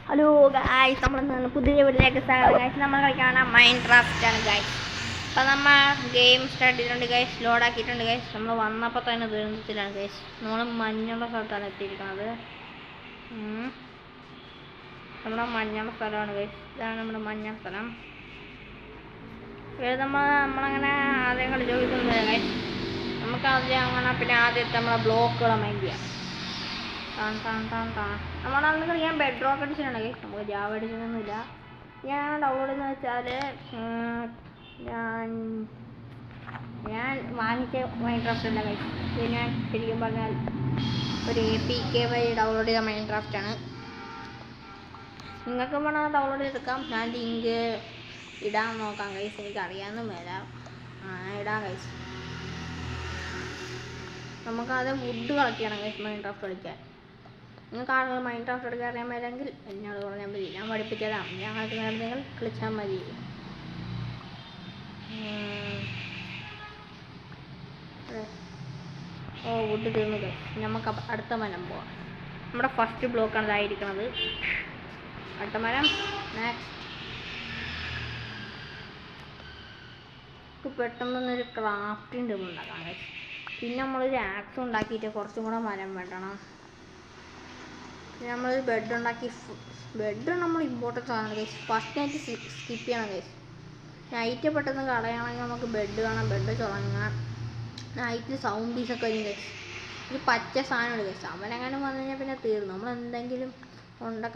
Hello guys, നമ്മൾ പുതിയ വീട്ടിലേക്ക് സ്വാഗതം ഗായ്സ്. നമ്മൾ കളിക്കാണ് മൈൻക്രാഫ്റ്റ് ആണ് ഗായ്സ്. അപ്പോൾ നമ്മൾ ഗെയിം സ്റ്റാർട്ട് ചെയ്തിട്ടുണ്ട് ഗായ്സ്, ലോഡാക്കിയിട്ടുണ്ട് ഗായ്സ്. നമ്മൾ വന്നപ്പോൾ തന്നെ ദുരന്തത്തിലാണ് ഗായ്സ്. നമ്മൾ മഞ്ഞുള്ള സ്ഥലത്താണ് എത്തിയിരിക്കുന്നത്. നമ്മുടെ മഞ്ഞുള്ള സ്ഥലമാണ് ഗായ്സ്. ഇതാണ് നമ്മുടെ മഞ്ഞ സ്ഥലം. നമ്മളങ്ങനെ ആദ്യം കളി ചോദിക്കുന്നത് ഗായ്സ്. നമുക്ക് ആദ്യം അങ്ങനെ പിന്നെ ആദ്യത്തെ നമ്മളെ ബ്ലോക്കുകൾ മൈൻഡ് ചെയ്യാം. നമ്മളന്ന് കളിക്കാൻ ബെഡ് റോക്ക് അടിച്ചിട്ടുണ്ട് ഗൈസ്. നമുക്ക് ജാവ അടിച്ചൊന്നുമില്ല. ഞാൻ ഡൗൺലോഡ് എന്ന് വെച്ചാൽ ഞാൻ വാങ്ങിച്ച മൈൻക്രാഫ്റ്റ് അല്ല ഗൈസ്. ഇത് ഞാൻ ശരിക്കും പറഞ്ഞാൽ ഒരു APK വഴി ഡൗൺലോഡ് ചെയ്ത മൈൻക്രാഫ്റ്റാണ്. നിങ്ങൾക്ക് വേണമെങ്കിൽ ഡൗൺലോഡ് ചെയ്തെടുക്കാം. ഞാൻ ലിങ്ക് ഇടാൻ നോക്കാം ഗൈസ്. എനിക്ക് അറിയാമെന്നും വരാം. ഇടാം ഗൈസ്. നമുക്കാദ്യം വുഡ് കളക്ട് ചെയ്യണം ഗൈസ് മൈൻക്രാഫ്റ്റ് കളിക്കാൻ. നിങ്ങൾക്ക് ആളുകൾ മൈൻക്രാഫ്റ്റ് എടുക്കാൻ അറിയാൻ മേലെങ്കിൽ എന്നോട് പറഞ്ഞാൽ മതി, ഞാൻ പഠിപ്പിച്ചതാം. ഞാൻ കളിക്കുന്ന നിങ്ങൾ കളിച്ചാൽ മതി. വുഡ് തീർന്നു ഗൈസ്. നമുക്ക് അടുത്ത മരം പോവാം. നമ്മുടെ ഫസ്റ്റ് ബ്ലോക്കാണ് ഇതായിരിക്കുന്നത്. അടുത്ത മരം നെക്സ്റ്റ്. പെട്ടെന്നൊരു ക്രാഫ്റ്റിംഗ് ടേബിൾ ഉണ്ടാക്കാം ഗൈസ്. പിന്നെ നമ്മളൊരു ആക്സ് ഉണ്ടാക്കിയിട്ട് കുറച്ചും കൂടെ മരം വെട്ടണം. നമ്മളൊരു ബെഡ് ഉണ്ടാക്കി. ബെഡ് നമ്മൾ ഇമ്പോർട്ടൻസ് ആണ് ഗൈസ്. ഫസ്റ്റ് നൈറ്റ് സ്കിപ്പ് ചെയ്യണം ഗൈസ്. നൈറ്റ് പെട്ടെന്ന് കളയണമെങ്കിൽ നമുക്ക് ബെഡ് കാണാം. ബെഡ് ചുളങ്ങാം. നൈറ്റിൽ സൗണ്ട് പീസൊക്കെ വരും ഗൈസ്. ഒരു പച്ച സാധനമുണ്ട് ഗൈസ്. അവനെങ്ങാനും വന്നു കഴിഞ്ഞാൽ പിന്നെ തീർന്നു. നമ്മൾ എന്തെങ്കിലും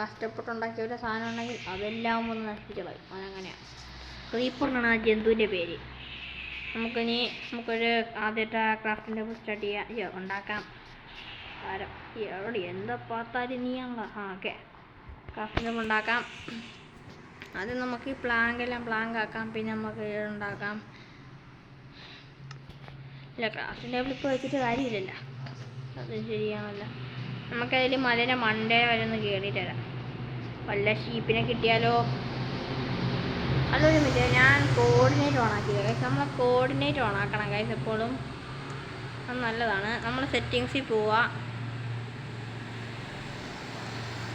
കഷ്ടപ്പെട്ടുണ്ടാക്കിയ ഒരു സാധനം ഉണ്ടെങ്കിൽ അതെല്ലാം ഒന്ന് നശിപ്പിച്ചു കളയും. അതങ്ങനെയാണ്. ക്രീപ്പർ എന്നാണ് ആ ജന്തുവിൻ്റെ പേര്. നമുക്കൊരു ആദ്യത്തെ ക്രാഫ്റ്റിംഗ് ടേബിൾ സ്റ്റാർട്ട് ചെയ്യാം, ഉണ്ടാക്കാം. എവിടെ എന്താ പാത്താലും നീയാണല്ലോ. ഓക്കെ, ക്രാഫ്റ്റിംഗ് ടേബിൾ ഉണ്ടാക്കാം. ആദ്യം നമുക്ക് ഈ പ്ലാങ്കെല്ലാം പ്ലാങ്ക് ആക്കാം. പിന്നെ നമുക്ക് ഉണ്ടാക്കാം. ഇല്ല, ക്രാഫ്റ്റിംഗ് ടേബിൾ ഇപ്പോൾ വെച്ചിട്ട് കാര്യമില്ലല്ലോ. അത് ശരിയാണല്ലോ. നമുക്കതിൽ മലേൻ്റെ മണ്ടേ വരെ ഒന്ന് കയറിയിട്ട് തരാം. വല്ല ഷീപ്പിനെ കിട്ടിയാലോ. അതൊരു മിനിറ്റ്, ഞാൻ കോർഡിനേറ്റ് ഓണാക്കി ഗൈസ്. നമ്മൾ കോർഡിനേറ്റ് ഓണാക്കണം ഗൈസ് എപ്പോഴും. അത് നല്ലതാണ്. നമ്മൾ സെറ്റിങ്സിൽ പോവുക.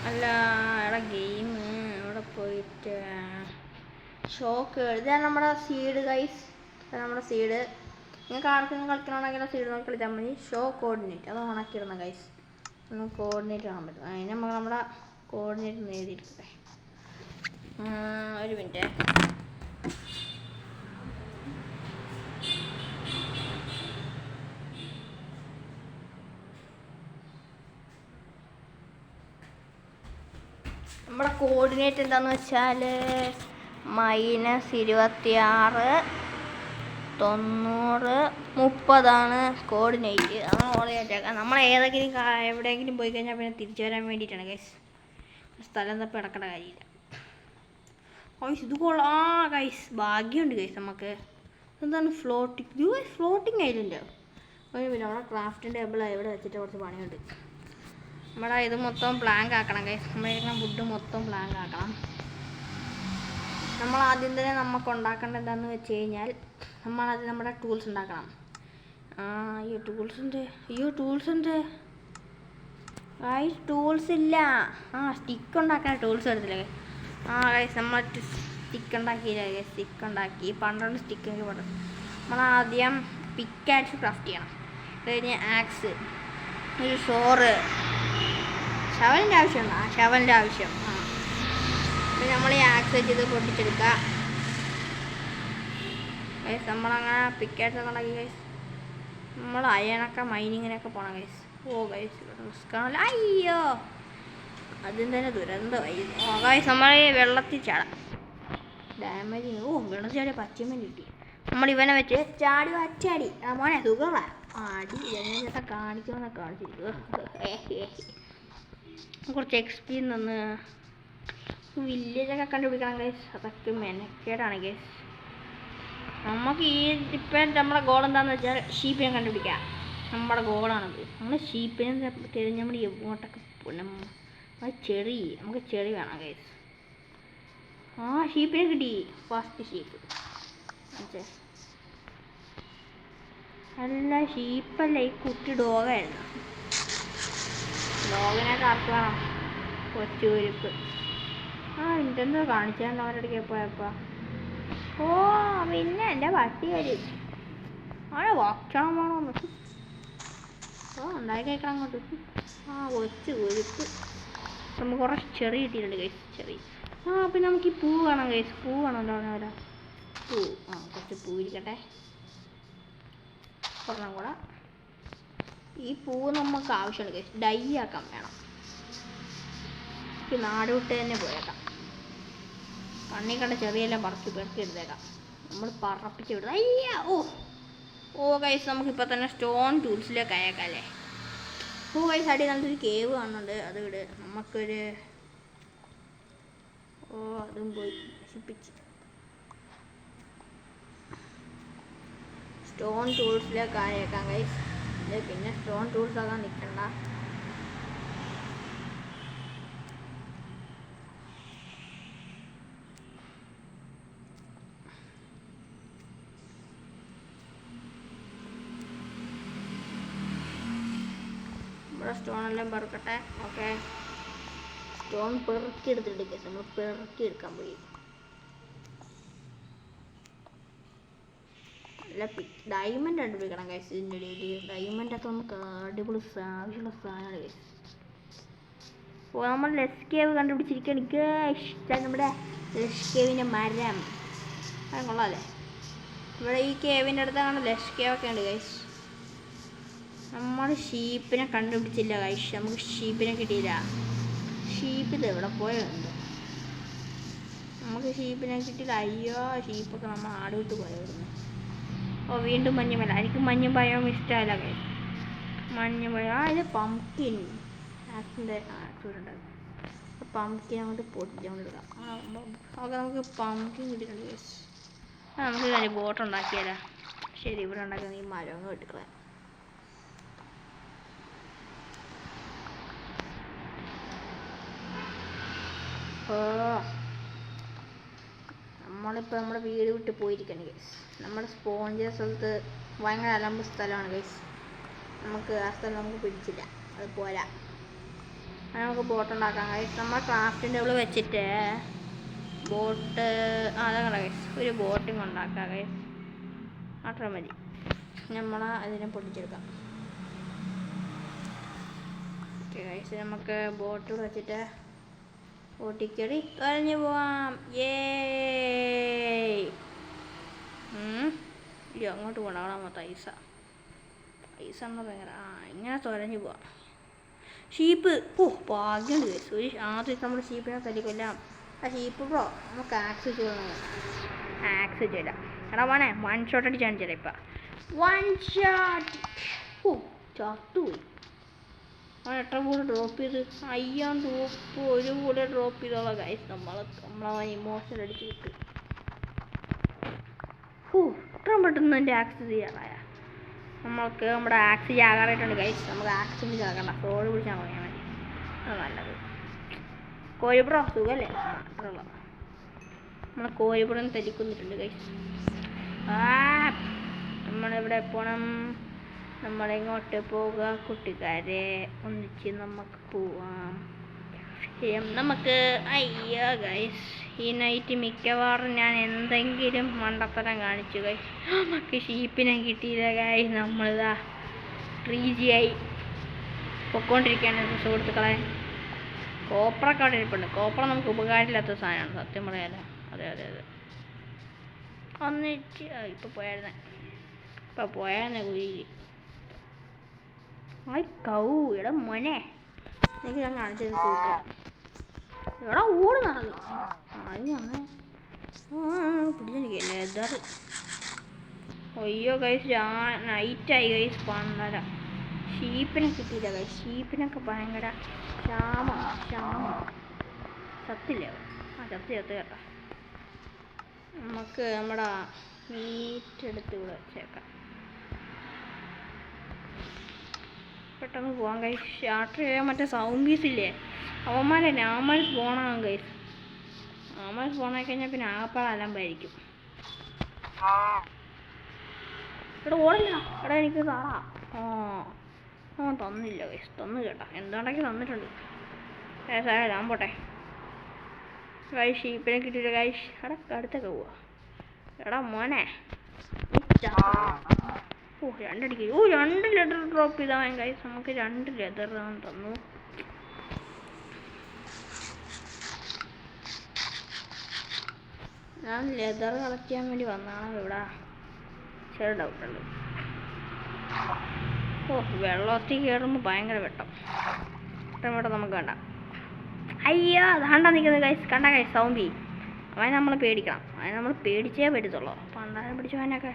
അല്ല എടാ ഗെയിം അവിടെ പോയിട്ട് ഷോക്ക്. ഇതാണ് നമ്മുടെ സീഡ് ഗൈസ്. ഇതാണ് നമ്മുടെ സീഡ്. നിങ്ങൾക്ക് ആർക്കെങ്കിലും കളിക്കണമെങ്കിൽ സീഡ് നോക്കി കളിച്ചാൽ മതി. ഷോ കോർഡിനേറ്റ് അത് ഓണാക്കിയിടണം ഗൈസ്. നമുക്ക് കോർഡിനേറ്റ് കാണാൻ പറ്റും. അതിന് നമ്മൾ നമ്മുടെ കോർഡിനേറ്റ് നേടിയിരിക്കട്ടെ. ഒരു മിനിറ്റ്. നമ്മുടെ കോർഡിനേറ്റ് എന്താണെന്ന് വെച്ചാൽ -26 90 30 കോർഡിനേറ്റ്. നമ്മൾ കോർഡിനേറ്റ് ആക്കാം. നമ്മൾ എവിടെയെങ്കിലും പോയി കഴിഞ്ഞാൽ പിന്നെ തിരിച്ചു വരാൻ വേണ്ടിയിട്ടാണ് ഗൈസ്. സ്ഥലം തപ്പി കിടക്കേണ്ട കാര്യമില്ല ഗൈസ്. ഇത് കൊള്ളാം ഗൈസ്. ഭാഗ്യമുണ്ട് ഗൈസ് നമുക്ക്. എന്താണ് ഫ്ലോട്ടിങ് ഐലൻഡ്. പിന്നെ നമ്മുടെ ക്രാഫ്റ്റിംഗ് ടേബിൾ ഇവിടെ വെച്ചിട്ട് കുറച്ച് പണിയുണ്ട്. നമ്മുടെ ഇത് മൊത്തം ബ്ലാങ്ക് ആക്കണം ഗൈസ്. നമ്മളിരിക്കുന്ന വുഡ് മൊത്തം ബ്ലാങ്ക് ആക്കണം. നമ്മൾ ആദ്യം തന്നെ നമുക്ക് ഉണ്ടാക്കേണ്ടത് എന്താണെന്ന് വെച്ച് കഴിഞ്ഞാൽ നമ്മളാദ്യം നമ്മുടെ ടൂൾസ് ഉണ്ടാക്കണം. ടൂൾസ് ഉണ്ട് ഗൈസ്. ടൂൾസ് ഇല്ല. സ്റ്റിക്ക് ഉണ്ടാക്കാൻ ടൂൾസ് എടുത്തില്ലേ ഗൈസ്. നമ്മൾ സ്റ്റിക്ക് ഉണ്ടാക്കിയില്ല ഗൈസ്. സ്റ്റിക്ക് ഉണ്ടാക്കി 12 സ്റ്റിക്ക് എനിക്ക് പറഞ്ഞു. നമ്മളാദ്യം പിക്കാക്സ് ക്രാഫ്റ്റ് ചെയ്യണം. അത് കഴിഞ്ഞ് ആക്സ്, ഒരു ഷോറ്, ഷവലിൻ്റെ ആവശ്യമുണ്ടോ? ഷവലിൻ്റെ ആവശ്യം. പിന്നെ നമ്മൾ ഈ ആക്സ് വെച്ച് ഇത് പൊട്ടിച്ചെടുക്കുക ഗൈസ്. നമ്മളങ്ങനെ പിക്കാക്സ് ഒക്കെ ഉണ്ടാക്കി ഗൈസ്. നമ്മൾ അയണൊക്കെ മൈനിങ്ങിനൊക്കെ പോകണം ഗൈസ്. ഗൈസ് റിസ്ക് ആണല്ലോ. അയ്യോ, അതിന് തന്നെ ദുരന്തമായിരുന്നു. ഗൈസ് നമ്മൾ വെള്ളത്തിൽ ചാടാം. ഡാമേജ്. വെള്ളത്തിൽ ചാടിയ പച്ചമീൻ കിട്ടി. നമ്മൾ ഇവനെ വെച്ച് ചാടി അച്ചാടി. മോനെ സുഖമുള്ള അടി എങ്ങനെ കാണിക്കുമെന്നൊക്കെ കാണിച്ചിരിക്കും. കുറച്ച് XP നിന്ന് വില്ലേജൊക്കെ കണ്ടുപിടിക്കണം ഗൈസ്. അതൊക്കെ മെനക്കേടാണ് ഗൈസ്. നമുക്ക് ഇപ്പം നമ്മുടെ ഗോൾ എന്താണെന്ന് വെച്ചാൽ ഷീപ്പിനെ കണ്ടുപിടിക്കുക. നമ്മുടെ ഗോളാണത്. നമ്മൾ ഷീപ്പിനെ തിരിഞ്ഞ് നമ്മൾ എങ്ങോട്ടൊക്കെ അത് നമുക്ക് ചെറി വേണം ഗൈസ്. ഷീപ്പിനെ കിട്ടി. First sheep. അല്ല ഷീപ്പല്ല, ഈ കുട്ടി ഡോഗായിരുന്നു. ഡോഗിനൊക്കെ ആർക്ക് വേണം? കൊച്ചുകുരുപ്പ്. എന്തെന്തോ കാണിച്ചാൽ അവരുടെ പോയപ്പോൾ. ഓ പിന്നെ എൻ്റെ പട്ടി വരും. അവിടെ ഭക്ഷണം വേണമെന്ന്. ഉണ്ടാക്കി കഴിക്കണം അങ്ങോട്ട്. കൊച്ചുകുരുപ്പ്. നമുക്ക് കുറച്ച് ചെറിയ കിട്ടിയിട്ടുണ്ട് കഴിച്ച്. ചെറിയ പിന്നെ നമുക്ക് ഈ പൂ വേണം കഴിച്ച്. പൂ വേണമല്ലോ അവരാ. പൂ കുറച്ച് പൂ ഇരിക്കട്ടെ. ഒരെണ്ണം കൂടെ. ഈ പൂ നമുക്ക് ആവശ്യമുണ്ട് കഴിച്ച്. ഡൈ ആക്കാൻ വേണം. നാട് വിട്ട് തന്നെ പോയേക്കാം. കണ്ണി കണ്ട ചെറിയെല്ലാം പെറുക്കി എടുത്തേക്കാം. നമ്മൾ പറപ്പിച്ച് വിടും. ഗൈസ് നമുക്കിപ്പോൾ തന്നെ സ്റ്റോൺ ടൂൾസിലേക്ക് അയക്കാം അല്ലേ. ഗൈസ് അടി നല്ലൊരു കേവ് കാണുന്നുണ്ട്. അത് വിട്. നമുക്കൊരു അതും പോയി നശിപ്പിച്ച്. സ്റ്റോൺ ടൂൾസിലേക്ക് അയക്കാം ഗൈസ്. പിന്നെ സ്റ്റോൺ ടൂൾസ് ആകാൻ നിൽക്കണ്ട. സ്റ്റോണെല്ലാം പെറുക്കട്ടെ. ഓക്കെ, സ്റ്റോൺ പെറുക്കി എടുത്തിട്ട് നമ്മൾ പെറുക്കി എടുക്കാൻ പോയി. നല്ല ഡയമണ്ട് കണ്ടുപിടിക്കണം ഗൈസ്. ഇതിൻ്റെ ഇടയിൽ ഡയമണ്ടൊക്കെ നമുക്ക് അടിപൊളി ആവശ്യമുള്ള സാധനമാണ് ഗൈസ്. നമ്മൾ ലെസ് കേവ് കണ്ടുപിടിച്ചിരിക്കുകയാണ് ഗൈസ്. നമ്മുടെ ലെസ് കേവിൻ്റെ മരം അത് കൊള്ളാമല്ലേ. ഇവിടെ ഈ കേവിൻ്റെ അടുത്താണ് ലെസ് കേവ് ഒക്കെ ഉണ്ട് ഗൈസ്. നമ്മൾ ഷീപ്പിനെ കണ്ടുപിടിച്ചില്ല ഗൈസ്. നമുക്ക് ഷീപ്പിനെ കിട്ടിയില്ല. ഷീപ്പ് ഇത് എവിടെ പോയുണ്ട്. നമുക്ക് ഷീപ്പിനെ കിട്ടിയില്ല. അയ്യോ, ഷീപ്പൊക്കെ നമ്മൾ ആട് വിട്ട് പോയായിരുന്നു. വീണ്ടും മഞ്ഞുമല. എനിക്ക് മഞ്ഞും പഴവും ഇഷ്ടമല്ല ഗൈസ്. മഞ്ഞുമല ഇത് പംകിൻ ആക്സിൻ്റെ ചൂടുണ്ടാകും. പംകിൻ അങ്ങോട്ട് പൊട്ടിച്ചുകൊണ്ടിരിക്കാം. നമുക്ക് പംകിൻ കിട്ടിയിട്ടുണ്ട് ഗൈസ്. നമുക്ക് കാര്യം ബോട്ട് ഉണ്ടാക്കിയാലോ. ശരി, ഇവിടെ ഉണ്ടാക്കുന്ന ഈ മരം അങ്ങ് വെട്ടിക്കളയാം. നമ്മളിപ്പോൾ നമ്മുടെ വീട് വിട്ട് പോയിരിക്കണം ഗൈസ്. നമ്മുടെ സ്പോഞ്ച് സ്ഥലത്ത് ഭയങ്കര അലമ്പ് സ്ഥലമാണ് ഗൈസ്. നമുക്ക് ആ സ്ഥലം നമുക്ക് പിടിച്ചില്ല. അത് പോരാ. നമുക്ക് ബോട്ട് ഉണ്ടാക്കാം ഗൈസ്. നമ്മൾ ക്രാഫ്റ്റിൻ്റെ ടേബിൾ വെച്ചിട്ട് ബോട്ട് അതങ്ങനെ ഗൈസ് ഒരു ബോട്ടിങ് ഉണ്ടാക്കാം ഗൈസ്. അത്ര മതി. നമ്മൾ അതിനെ പൊട്ടിച്ചെടുക്കാം. ഓക്കെ ഗൈസ്, നമുക്ക് ബോട്ട് വെച്ചിട്ട് ഓട്ടിക്കറി കഴിഞ്ഞു പോവാം. അങ്ങോട്ട് പോകണം. അവിടെ മൊത്തം ഐസ എന്നാ ഭയങ്കര ഇങ്ങനെ തുരഞ്ഞു പോവാം. ഷീപ്പ് ഭാഗ്യമുണ്ട് ഗൈസ്. ആദ്യം നമ്മൾ ഷീപ്പിനെ തല്ലിക്കൊല്ലാം. ഷീപ്പ് നമുക്ക് ആക്സ് ചെയ്യില്ല. എടാ വേണേ 1 ഷോട്ട് അടിച്ചാണ് ചേട്ടാ. ഇപ്പം 1 ഷോട്ട്. ചത്തുപോയി. എത്ര കൂടെ ഡ്രോപ്പ് ചെയ്ത് 5 ഡ്രോപ്പ് ഒരു കൂടെ ഡ്രോപ്പ് ചെയ്തോളാം ഗൈസ്. നമ്മളെ ഇമോഷൻ അടിച്ച് കിട്ടും. ഇത്രയും പെട്ടെന്ന് എൻ്റെ ആക്സ് ചെയ്യാറായ. നമ്മൾക്ക് നമ്മുടെ ആക്സ് ചാകാറായിട്ടുണ്ട് ഗൈസ്. നമുക്ക് ആക്സിന് ചാകണ്ട. ഫ്രോഡ് പിടിച്ചാൽ പറയാൻ മതി. അത് നല്ലത്. കോഴിപ്പുറം സുഖമല്ലേ. അത്രയുള്ള നമ്മളെ കോഴിപ്പുറം തല്ലിക്കൊന്നിട്ടുണ്ട് ഗൈസ്. നമ്മളിവിടെ പോകണം. നമ്മളെങ്ങോട്ട് പോവുക കൂട്ടുകാരെ? ഒന്നിച്ച് നമുക്ക് പോവാം. നമുക്ക് അയ്യോ ഗൈസ്, ഈ നൈറ്റ് മിക്കവാറും ഞാൻ എന്തെങ്കിലും മണ്ടത്തരം കാണിച്ചു ഗൈസ്. നമുക്ക് ഷീപ്പിനെ കിട്ടിയില്ല ഗൈസ്. നമ്മളിതാ 3G ആയി പൊക്കോണ്ടിരിക്കുകയാണ് സുഹൃത്തുക്കളെ. കോപ്പറൊക്കെ അവിടെ ഇരിപ്പുണ്ട്. കോപ്പറ നമുക്ക് ഉപകാരമില്ലാത്ത സാധനമാണ് സത്യം പറയാലോ. അതെ ഒന്നിച്ച് ഇപ്പം പോയായിരുന്നേ കുഴിയിൽ. എടാ മോനെ, എനിക്ക് ഞാൻ കാണിച്ചത് സൂപ്പർ. എടാ ഓടുന്നാണ് അങ്ങനെ പിടിച്ചെനിക്കല്ലേ എതാറ്. അയ്യോ ഗൈസ്, നൈറ്റായി ഗൈസ്. 12. ഷീപ്പിനെ കിട്ടിയില്ല ഗൈസ്. ഷീപ്പിനൊക്കെ ഭയങ്കര ക്ഷാമം. ചത്തില്ലേ? ചത്ത് കേട്ടോ. നമുക്ക് നമ്മുടെ മീറ്റ് എടുത്ത് ഇവിടെ വെച്ചേക്കാം. പെട്ടെന്ന് പോകാം ഗൈസ്. യാത്ര ചെയ്യാൻ മറ്റേ സൗമ്പീസ് ഇല്ലേ, അവന്മാരെ നാമൽസ് പോകണം ഗൈസ്. നാമൽസ് പോകണ കഴിഞ്ഞാൽ പിന്നെ ആകപ്പാട് അലമ്പായിരിക്കും. ഇവിടെ ഓടില്ല. എടാ എനിക്ക് താടാ. തന്നില്ല ഗൈസ്. തന്നു കേട്ടോ. എന്താണ്ടൊക്കെ തന്നിട്ടുണ്ട്. ഞാൻ പോട്ടെ ഗൈസ്. ഷീപ്പിനെ കിട്ടിയില്ല ഗൈസ്. അടുത്തൊക്കെ പോവാ. എടാ മോനെ ഓ 2 അടിക്ക്. 2 ലെതർ ഡ്രോപ്പ് ചെയ്താൽ ഗൈസ്. നമുക്ക് 2 ലെതർ തന്നു. ഞാൻ ലെതർ കളക്ട് ചെയ്യാൻ വേണ്ടി വന്നതാണ് ഇവിടെ. ചെറിയ ഡൗട്ടുണ്ട്. ഓ വെള്ളത്തിൽ കയറുമ്പോൾ ഭയങ്കര വെട്ടം നമുക്ക് വേണ്ട. അയ്യോ അതാണ്ടാ നിൽക്കുന്നത് ഗൈസ്. കണ്ട ഗൈസ് സൗമ്പി. അവനെ നമ്മൾ പേടിക്കണം. അവനെ നമ്മൾ പേടിച്ചേ പറ്റത്തുള്ളൂ. പണ്ടാരം പിടിച്ചവനൊക്കെ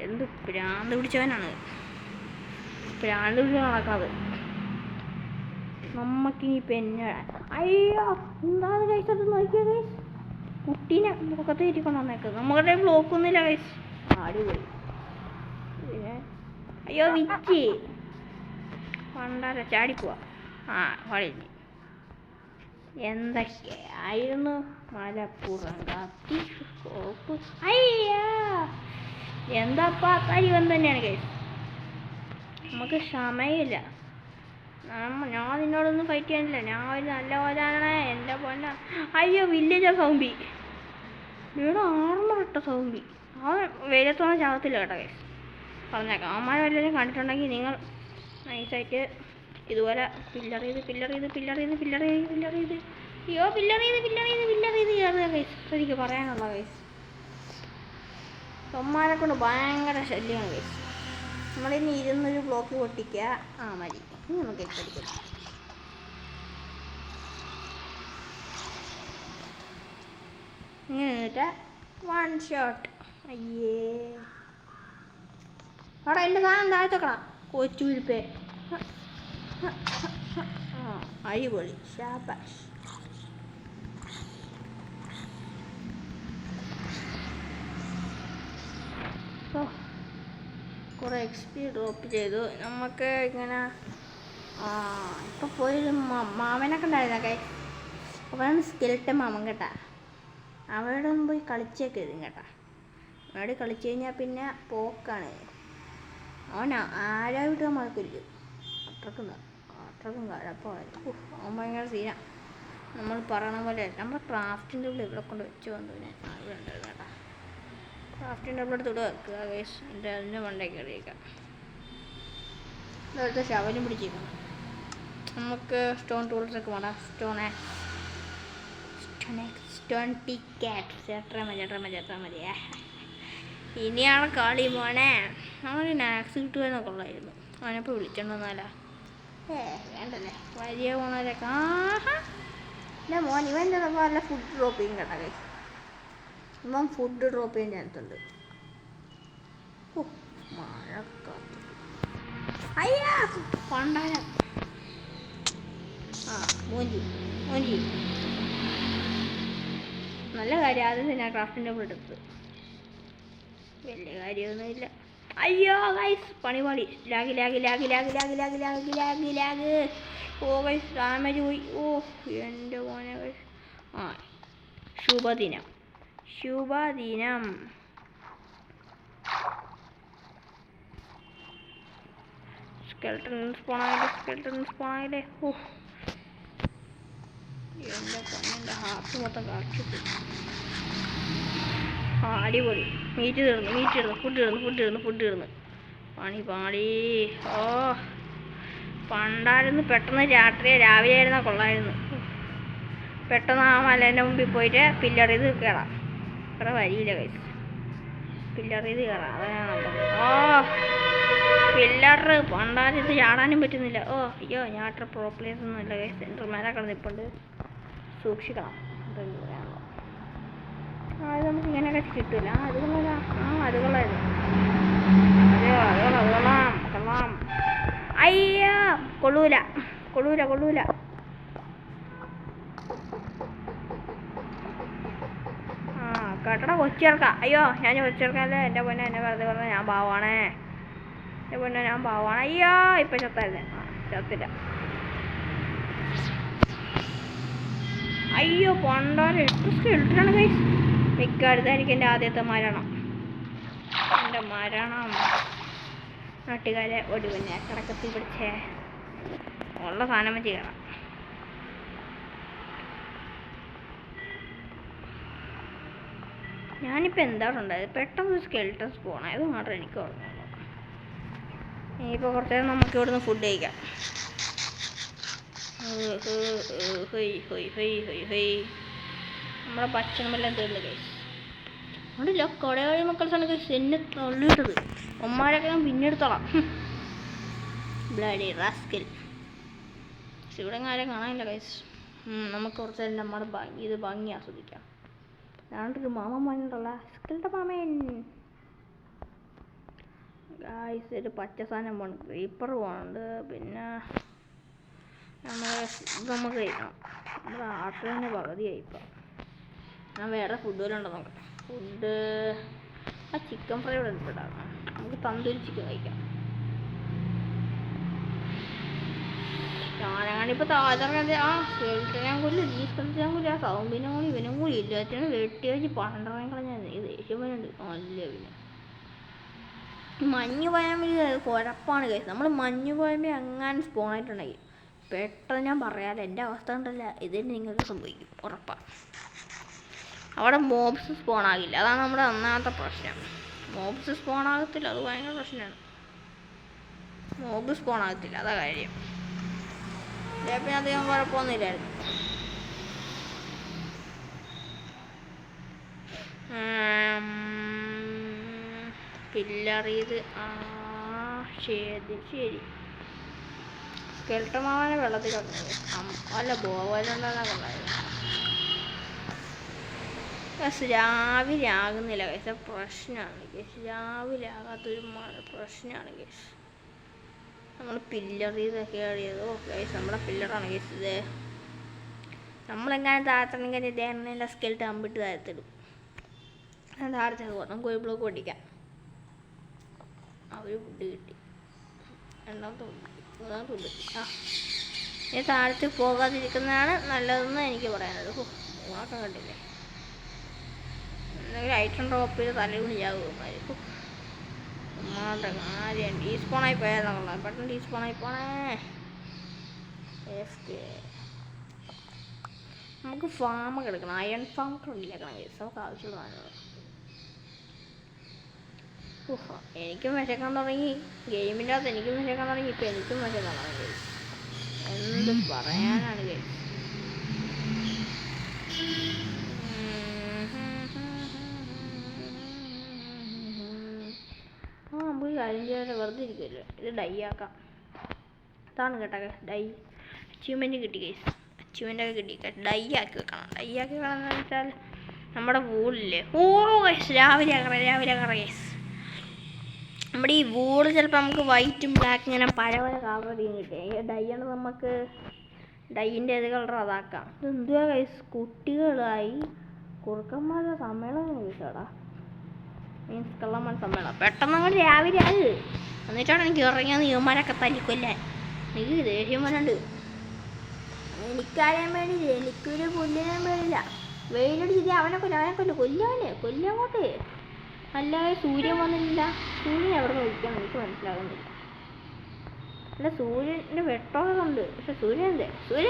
എന്ത് ഭ്രാന്ത് പിടിച്ചവനാണ്. ഭ്രാന്ത് പിടിച്ച് നടക്കുന്നത്. നമുക്കിനി പിന്നെ അയ്യോ എന്താണ് ഗൈസ് അത് നോക്കിയ ഗൈസ്. കുട്ടീനെ മുഖത്ത് ഇരിക്കണം വന്നേക്കുന്നത്. നമ്മുടെ ബ്ലോക്കൊന്നുമില്ല ഗൈസ്. അടിപൊളി. പിന്നെ അയ്യോ വിച്ച് പണ്ടാര ചാടിപ്പോവാ. കഴിഞ്ഞു. എന്തൊക്കെയായിരുന്നു മലപ്പുറം കത്തി കോപ്പ്. അയ്യാ എന്താപ്പാ കഴിവൻ തന്നെയാണ് കേസ്. നമുക്ക് സമയമില്ല. ഞാൻ നിന്നോടൊന്നും ഫൈറ്റ് ചെയ്യാനില്ല. ഞാൻ ഒരു നല്ല പോലെയാണ് എൻ്റെ പോലെ. അയ്യോ വില്ലേജർ സൗമ്പി. ഇവിടെ ആർമർ ഇട്ട സൗമ്പി. അവൻ വെയിലത്തോളം ചാകത്തില്ല കേട്ടോ കേസ്. പറഞ്ഞേക്കാം. അവന്മാരെ വല്ലവരും കണ്ടിട്ടുണ്ടെങ്കിൽ നിങ്ങൾ നൈസായിട്ട് ഇതുപോലെ പില്ലർ ചെയ്ത് അയ്യോ പില്ലർ ചെയ്ത് കയറുക കേസ്. എനിക്ക് പറയാനുള്ള കേസ്. അവന്മാരെ കൊണ്ട് ഭയങ്കര ശല്യമാണ് കേസ്. നമ്മളിനി 200 ബ്ലോക്ക് പൊട്ടിക്കുക. മതി. ഇനി നമുക്ക് പഠിക്കാം. ഇങ്ങനെ നിന്നിട്ട് 1 ഷോട്ട്. അയ്യേ അവിടെ എൻ്റെ സാധനം താഴ്ത്തക്കണം. കൊച്ചുരുപ്പേ. അടിപൊളി. ശാബാഷ്. കുറേ XP ഡ്രോപ്പ് ചെയ്തു. നമുക്ക് ഇങ്ങനെ ഇപ്പോൾ പോയൊരു മാമനൊക്കെ ഉണ്ടായിരുന്നൊക്കെ. അവനാണ് സ്കെൽട്ടൻ മാമൻ കേട്ടാ. അവരുടെ ഒന്നും പോയി കളിച്ചൊക്കെ എഴുതും കേട്ടാ. അവിടെ കളിച്ചു കഴിഞ്ഞാൽ പിന്നെ പോക്കാണ്. അവനാ ആരാ വിട്ട് മഴക്കില്ല. അത്രക്കും കഴപ്പമായിരുന്നു. അവൻ ഭയങ്കര സീന. നമ്മൾ പറയണ പോലെ നമ്മൾ ക്രാഫ്റ്റിൻ്റെ ഉള്ളിൽ ഇവിടെ കൊണ്ട് വെച്ച് വന്നു. പിന്നെ ഇവിടെ ഉണ്ടായിരുന്നു കേട്ടാ. ക്രാഫ്റ്റിൻ്റെ ഉള്ളിൽ എടുത്ത് വെക്കുക കേസ്. എൻ്റെ അതിൻ്റെ മണ്ടയ്ക്ക് കയറിയേക്കാം. ഇവിടുത്തെ ശവലും പിടിച്ചിരിക്കണം. നമുക്ക് സ്റ്റോൺ ടൂൾസൊക്കെ വേണം. Stone pickaxe. എത്ര മതി. ഇനിയാണ് കളി മോനെ. അവന് നാക്സ് കിട്ടുമെന്നൊക്കെ ഉള്ളായിരുന്നു. അവനിപ്പോൾ വിളിച്ചോണ്ടെന്നാലാ. വേണ്ടല്ലേ വലിയ പോണവരൊക്കെ. എൻ്റെ മോൻ ഇവൻ്റെ നല്ല ഫുഡ് ഡ്രോപ്പ് ചെയ്യും കേട്ടോ കൈ. ഇവൻ ഫുഡ് ഡ്രോപ്പ് ചെയ്യാൻ ചാൻസുണ്ട്. മഴക്കാത്ത്. അയ്യാ പണ്ടാരം. മോഞ്ചി നല്ല കാര്യം. ആദ്യം തന്നെ ക്രാഫ്റ്റിൻ്റെ കൂടെ എടുത്ത്. വലിയ കാര്യമൊന്നുമില്ല. അയ്യോ ഗൈസ് പണിപാളി. ലാഗ്. ഓ ഗൈസ് ഡാമേജ് പോയി. ഓ എൻ്റെ മോനെ ഗൈസ്. ശുഭദിനം. സ്കെൽട്ടൻ സ്പോണായില്ലേ. ഓ എൻ്റെ പൊന്നെ ഹാർട്ട് മൊത്തം കാണിച്ചു. അടിപൊളി. മീറ്റ് തീർന്നു. ഫുഡ് തീർന്നു. പണി. ഓ പണ്ടായിരുന്നു. പെട്ടെന്ന് രാവിലെ ആയിരുന്നാൽ കൊള്ളായിരുന്നു. പെട്ടെന്ന് ആ മലേൻ്റെ മുമ്പിൽ പോയിട്ട് പില്ലർ ചെയ്ത് കയറാം. വേറെ വരിയില്ല കൈസ്. പില്ലർ ചെയ്ത് കയറാം. അതാണ് നല്ലത്. പില്ലർ പണ്ടാരിത് ചാടാനും പറ്റുന്നില്ല. അയ്യോ ഞാൻ അത്ര പ്രോ പ്ലേസ് ഒന്നും ഇല്ല കൈസ്. സെൻറ്റർമാരെ കിടന്നിപ്പുണ്ട്. സൂക്ഷിക്കണം. അത് നമുക്ക് ഇങ്ങനെയൊക്കെ കിട്ടില്ല. അത് കൊള്ളായിരുന്നു. കൊള്ളാം. അയ്യോ കൊള്ളൂല. കേട്ടടാ കൊച്ചിറക്കാം. അയ്യോ ഞാൻ കൊച്ചിറക്കാല്ലേ. എൻ്റെ പൊന്നെ എന്നെ വെറുതെ പറഞ്ഞാൽ ഞാൻ പാവാണേ. അയ്യോ ഇപ്പം ചത്തായിരുന്നേ. ചത്തില്ല. അയ്യോ പണ്ടാരം 8 സ്കെൽട്ടനാണ് ഗൈസ്. മിക്കടുത്തായിരിക്കും എൻ്റെ ആദ്യത്തെ മരണം. നാട്ടുകാരെ ഒടുവിനെ കിടക്കത്തിൽ പിടിച്ചേ. ഉള്ള സാധനം വെച്ച് കയറാം. ഞാനിപ്പോൾ എന്താണ് ഉണ്ടായത്, പെട്ടെന്ന് സ്കെൽട്ടൺ സ്പോണായി, അത് മാത്രം എനിക്ക് ഓർമ്മയുള്ളൂ. ഇനിയിപ്പോൾ കുറച്ച് നേരം നമുക്ക് ഇവിടുന്ന് ഫുഡ് കഴിക്കാം. നമ്മുടെ ഭക്ഷണമെല്ലാം തീർന്നു കഴിച്ചു. അതുകൊണ്ടില്ല കൊടയാളി മക്കൾസാണ് കഴിച്ച് എന്നെ തള്ളിയിട്ടത്. ഒമ്മാരൊക്കെ ഞാൻ പിന്നെ എടുത്തോളാം. Bloody rascal. പക്ഷെ ഇവിടെ ആരും കാണാനില്ല കഴിച്ച്. നമുക്ക് കുറച്ച് നേരം നമ്മുടെ ഭംഗി ആസ്വദിക്കാം. ഞാനൊരു മാമൻ മോനുണ്ടല്ല, സ്കിൽട്ട മാമൻ. ഗായ്സ് ഒരു പച്ച സാധനം പോകണം, ക്രീപ്പർ പോകുന്നുണ്ട്. പിന്നെ നമുക്ക് കഴിക്കണം. നമ്മുടെ ആട്ടിൻ്റെ പകുതിയായി ഇപ്പം. ഞാൻ വേറെ ഫുഡ് വല്ലതും ഉണ്ടോ നോക്കട്ടെ. ഫുഡ് ആ ചിക്കൻ ഫ്രൈ ഇവിടെ എടുത്തിട്ടാണ്. നമുക്ക് തന്തൂരി ചിക്കൻ കഴിക്കാം. ഞാനാണിപ്പോൾ താജറിനെ ആ സ്കെൽട്ടനെ കൊല്ലും, ഈ സ്കെൽട്ടനെ കൊല്ലും, ആ സൗമ്പിനെ കൂടി ഇവനും കൂടി എല്ലാത്തിനും വെട്ടി വെച്ച് 12 കളഞ്ഞാൽ ഈ ദേഷ്യം വരുന്നുണ്ട്. നല്ല പിന്നെ മഞ്ഞ് പോയാൽ കുഴപ്പമാണ് കഴിച്ചത്. നമ്മൾ മഞ്ഞ് പോയാൽ അങ്ങനെ സ്പോണായിട്ടുണ്ടെങ്കിൽ പെട്ടെന്ന് ഞാൻ പറയാമല്ലോ, എൻ്റെ അവസ്ഥ ഉണ്ടല്ല, ഇതിന് നിങ്ങൾക്ക് സംഭവിക്കും ഉറപ്പാണ്. അവിടെ മോബ്സ് സ്പോണാകില്ല, അതാണ് നമ്മുടെ ഒന്നാമത്തെ പ്രശ്നം. മോബ്സ് സ്പോണാകത്തില്ല, അത് ഭയങ്കര പ്രശ്നമാണ്. മോബ് സ്പോണാകത്തില്ല, അതാ കാര്യം. പിന്നെ അധികം കുഴപ്പമൊന്നുമില്ലായിരുന്നു. പില്ലറിയത് ശരി. സ്കെൽട്ടമാവനെ വെള്ളത്തിൽ കളഞ്ഞത് അല്ല ബോവലുണ്ടെന്നാ കൊണ്ടായിരുന്നു. രാവിലെ ആകുന്നില്ല കേസ്, പ്രശ്നമാണ് കേസ്. രാവിലെ ആകാത്തൊരു പ്രശ്നമാണ് കേസ്. നമ്മൾ പില്ലറിയതൊക്കെ അറിയതോ കേസ്, നമ്മുടെ പില്ലറാണ് കേസ് ഇത്. നമ്മളെങ്ങനെ താഴത്തണെങ്കിൽ ഇതേണ്ട സ്കെൽട്ട് അമ്പിട്ട് താഴത്തിടും. ഞാൻ താഴത്തേക്ക് പോകാം, നമുക്ക് ഒരു ബ്ലോക്ക് പൊട്ടിക്കാം. ഒരു ഫുഡ് കിട്ടി, രണ്ടാമത്തെ ഫുഡ്. ഇനി താഴത്ത് പോകാതിരിക്കുന്നതാണ് നല്ലതെന്ന് എനിക്ക് പറയാനുള്ളത്. ഉണക്കം കണ്ടില്ലേ, എന്തെങ്കിലും ഐറ്റം ഡ്രോപ്പ് ചെയ്ത് തലയിൽ ചാകുമായിരിക്കും. ഉമ്മാടെ കാര്യം ഡീസ്പോണായി പോയാൽ പെട്ടെന്ന് ഡീസ്പോണായി പോണേ. നമുക്ക് ഫാം കിടക്കണം, അയൺ ഫാം കിടക്കണം കേസ്, നമുക്ക് ആവശ്യമുള്ള സാധനങ്ങൾ. എനിക്കും വിശക്കാൻ തുടങ്ങി, ഗെയിമിൻ്റെ അകത്ത് എനിക്കും വിശക്കാൻ തുടങ്ങി. ഇപ്പം എനിക്കും വിശക്കാൻ തുടങ്ങി. എന്ത് പറയാനാണ് കേസ്. നമുക്ക് കാര്യം ചെയ്യാതെ വെറുതെ ഇരിക്കുമല്ലോ. ഇത് ഡൈ ആക്കാം. അതാണ് കേട്ടോ ഡൈ. അച്ചീവ്മെൻറ്റ് കിട്ടി കേസ്, അച്ചീവ്മെൻ്റൊക്കെ കിട്ടി. ഡൈ ആക്കി വെക്കണം. ഡൈ ആക്കി വെക്കണം എന്ന് വെച്ചാൽ നമ്മുടെ വൂളില്ലേ, കേസ് രാവിലെ ആക്കറ കേസ്. നമ്മുടെ ഈ വൂള് ചിലപ്പോൾ നമുക്ക് വൈറ്റും ബ്ലാക്ക് ഇങ്ങനെ പല കളർ കിട്ടും. ഈ ഡൈയാണ് നമുക്ക് ഡൈയിൻ്റെ ഏത് കളർ അതാക്കാം. ഇതെന്തുവാ കേസ്, കുട്ടികളായി കുറുക്കന്മാരുടെ സമ്മേളനം ചോദിച്ചാടാ, മീൻസ് കള്ളന്മാർ സമ്മേളനം. പെട്ടെന്ന് അങ്ങോട്ട് രാവിലെ ആക്, എന്നിട്ടാണ് എനിക്ക് ഇറങ്ങിയാൽ നീമാരൊക്കെ തല്ലിക്കൊല്ലാൻ. എനിക്ക് ദേഷ്യം വന്നുണ്ട്. എനിക്കറിയാൻ വേണ്ടിയില്ല, എനിക്കൊരു പുല്ലിനാൻ വേണ്ടിയില്ല. വെയിലടിച്ചിട്ട് അവനെ കൊല്ലങ്ങോട്ട്. അല്ലാതെ സൂര്യൻ വന്നില്ല. സൂര്യൻ എവിടെ നിന്ന് ഒഴിക്കണം എനിക്ക് മനസ്സിലാകുന്നില്ല. അല്ല സൂര്യൻ്റെ വെട്ടമൊക്കെ ഉണ്ട്, പക്ഷെ സൂര്യൻ്റെ ഓയ്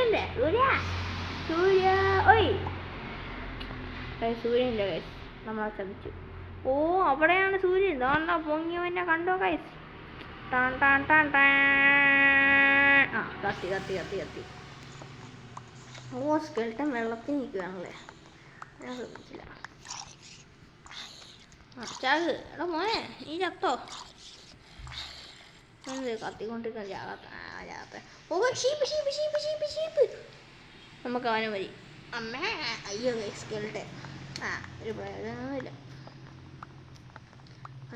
സൂര്യൻ്റെ കൈസ് നമ്മളെ ശ്രമിച്ചു. അവിടെയാണ് സൂര്യൻ. ഇതാണ്ടാ പൊങ്ങിയവനെ കണ്ടോ കൈസ്. കത്തി. സ്കെൽട്ടൻ വെള്ളത്തിൽ നിൽക്കുകയാണല്ലേ, ഞാൻ ശ്രമിച്ചില്ല. ചാക് എടാ മോനെ, നീ ചത്തോ? എന്ത് കത്തിക്കൊണ്ടിരിക്കുന്ന ജാഗത്തെ. ഷീപ്പ് നമുക്ക് അവനെ മതി. അമ്മേ അയ്യോ സ്കെൽട്ടൻ. ഒരു പ്രയോജനമൊന്നുമില്ല.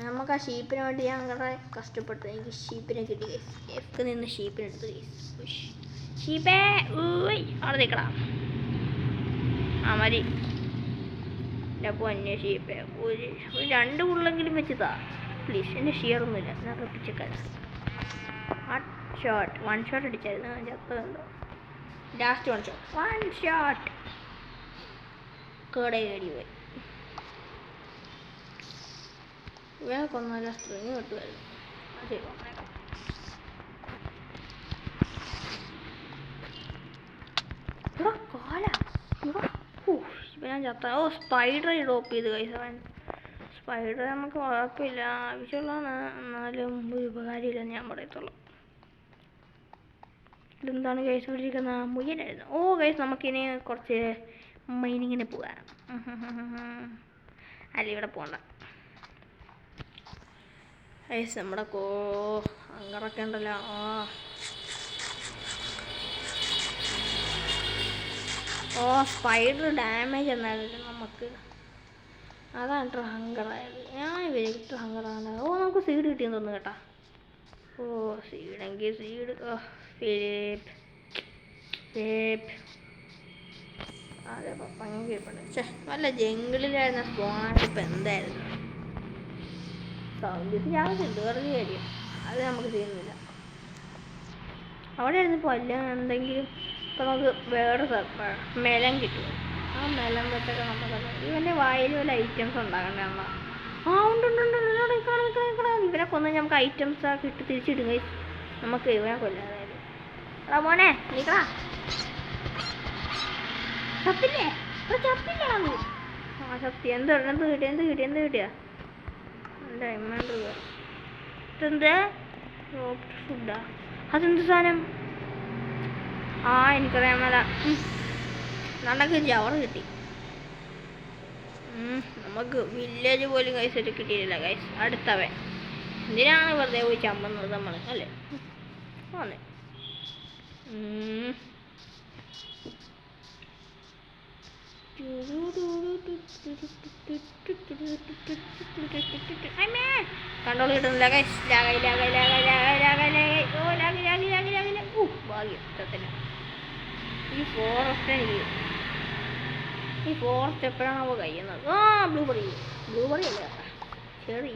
നമുക്ക് ആ ഷീപ്പിന് വേണ്ടി ഞാൻ കുറേ കഷ്ടപ്പെട്ടു. എനിക്ക് ഷീപ്പിനെ കിട്ടി കേസ്. എഫ് നിന്ന് ഷീപ്പിനെടുത്ത് കേസ്. ഷീപ്പേ അവിടെ നിൽക്കടാ. മതി. അപ്പോൾ എന്നെ ഷീപ്പേ ഒരു 2 ഉള്ളെങ്കിലും വെച്ചതാ പ്ലീസ്. എൻ്റെ ഷിയറൊന്നുമില്ല, ഞാൻ റപ്പിച്ചേക്കാൻ. വൺ ഷോട്ട് അടിച്ചായിരുന്നു, ഞാൻ ചത്തതുണ്ടോ. ലാസ്റ്റ് വൺ ഷോട്ട് കേടി പോയി. ഇവനെ കൊന്നല്ല സ്ട്രിങ് കിട്ടുമായിരുന്നു. ശരി വന്നേക്കാം. ഞാൻ ചത്ത. ഓ സ്പൈഡർ ഡ്രോപ്പ് ചെയ്ത് ഗൈസ് അവൻ. സ്പൈഡർ നമുക്ക് കുഴപ്പമില്ല, ആവശ്യമുള്ളതാണ്, എന്നാലും ഒരു ഉപകാരമില്ലെന്ന് ഞാൻ പറയത്തുള്ളൂ. ഇതെന്താണ് ഗൈസ് ഇവിടെ ഇരിക്കുന്ന മുയലായിരുന്നു. ഓ ഗൈസ് നമുക്കിനി കുറച്ച് മൈനിങ്ങിന് പോവാം. അല്ല ഇവിടെ പോകണ്ട ഗൈസ്, നമ്മുടെ അങ്ങറൊക്കെ ഉണ്ടല്ലോ. ഓ സ്പൈഡർ ഡാമേജ് എന്നായിരുന്നു നമുക്ക്, അതാണ് ഇത്ര ഹങ്കറായത്. ഞാൻ ഇവരിട്ട് ഹങ്കറാണ്. ഓ നമുക്ക് സീഡ് കിട്ടിയെന്ന് തോന്നുന്നു കേട്ടാ. ഓ സീഡെങ്കിൽ സീഡ്. ഓ ഫിലിപ്പ് അതെ ഭയങ്കര പക്ഷേ വല്ല ജംഗിളിലായിരുന്ന സ്പോണായിട്ട് ഇപ്പം എന്തായിരുന്നു സൗണ്ട് ആവശ്യമുണ്ട് വെറുതെ കാര്യം. അത് നമുക്ക് ചെയ്യുന്നില്ല. അവിടെ ആയിരുന്നിപ്പോൾ അല്ല എന്തെങ്കിലും ഇപ്പം നമുക്ക് വേറെ മെലം കിട്ടും. ആ മെലം വെച്ചൊക്കെ നമുക്കത് ഇവൻ്റെ വായിൽ വല്ല ഐറ്റംസ് ഉണ്ടാകേണ്ടതാണോ? ആ ഉണ്ട്. ഇവരെ കൊന്ന് നമുക്ക് ഐറ്റംസ് ആ കിട്ടി തിരിച്ചിടും. നമുക്ക് ഇവനെ കൊല്ലാതായാലും. എടാ മോനെ നിൽക്കടാ, ചപ്പില്ലേ ചപ്പില്ലാന്ന്. ആ സത്യം. എന്ത് കിട്ടിയാ ഇതെന്താ ഫുഡാ? അതെന്ത് സാധനം? ആ എനിക്കറിയാൻ മേല. നമുക്ക് ജവർ കിട്ടി. നമുക്ക് വില്ലേജ് പോലും കൈസെറ്റ് കിട്ടിയിട്ടില്ല ഗൈസ്. അടുത്തവൻ എന്തിനാണ് വെറുതെ പോയി ചമ്മുന്നത് നമ്മൾ അല്ലേ? വന്നേ കണ്ട്രോൾ കിട്ടുന്നില്ല ഗൈസ്. ഭാഗ്യത്തില്ല. ഈ ഫോറസ്റ്റ് എപ്പോഴാണോ കഴിയുന്നത്? ആ ബ്ലൂബെറി അല്ലേ ചെറി.